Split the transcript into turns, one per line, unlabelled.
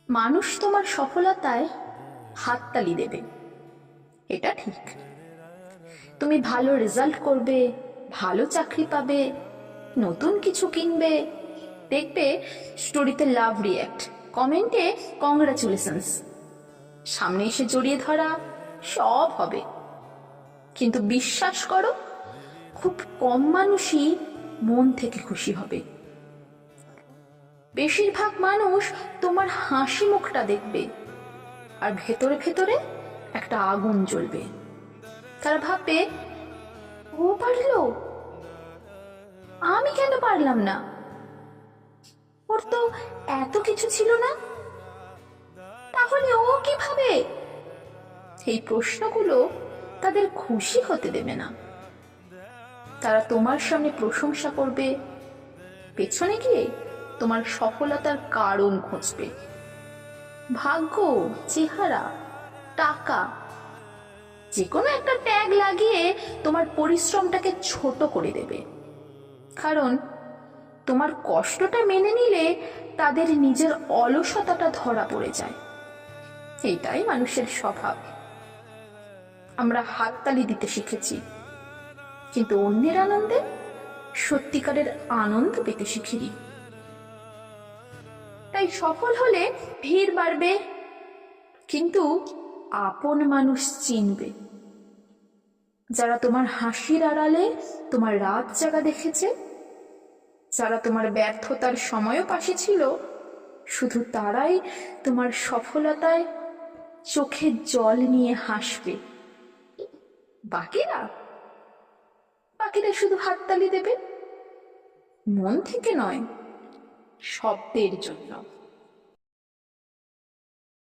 মানুষ তোমার সফলতায় হাততালি দেবে, এটা ঠিক। তুমি ভালো রেজাল্ট করবে, ভালো চাকরি পাবে, নতুন কিছু কিনবে, দেখবে স্টোরিতে লাভ রিয়্যাক্ট, কমেন্টে কংগ্রাচুলেশনস, সামনে এসে জড়িয়ে ধরা, সব হবে। কিন্তু বিশ্বাস করো, খুব কম মানুষই মন থেকে খুশি হবে। বেশিরভাগ মানুষ তোমার হাসি মুখটা দেখবে, আর ভেতরে ভেতরে একটা আগুন জ্বলবে। তারা ভাববে, ও পারলো, আমি কেন পারলাম না? ওর তো এত কিছু ছিল না, তাহলে ও কিভাবে? এই প্রশ্নগুলো তাদের খুশি হতে দেবে না। তারা তোমার সামনে প্রশংসা করবে, পেছনে গিয়ে তোমার সফলতার কারণ খুঁজবে। ভাগ্য, চেহারা, টাকা, যে কোনো একটা ট্যাগ লাগিয়ে তোমার পরিশ্রমটাকে ছোট করে দেবে। কারণ তোমার কষ্টটা মেনে নিলে তাদের নিজের অলসতাটা ধরা পড়ে যায়। এটাই মানুষের স্বভাব। আমরা হাততালি দিতে শিখেছি, কিন্তু অন্যের আনন্দে সত্যিকারের আনন্দ পেতে শিখিনি। তাই সফল হলে ভিড় বাড়বে, কিন্তু আপন মানুষ চিনবে। যারা তোমার হাসির আড়ালে তোমার রাত জাগা দেখেছে, যারা তোমার ব্যর্থতার সময়ও পাশে ছিল, শুধু তারাই তোমার সফলতায় চোখে জল নিয়ে হাসবে। বাকিরা বাকিরা শুধু হাততালি দেবে, মন থেকে নয়, শব্দের জন্য।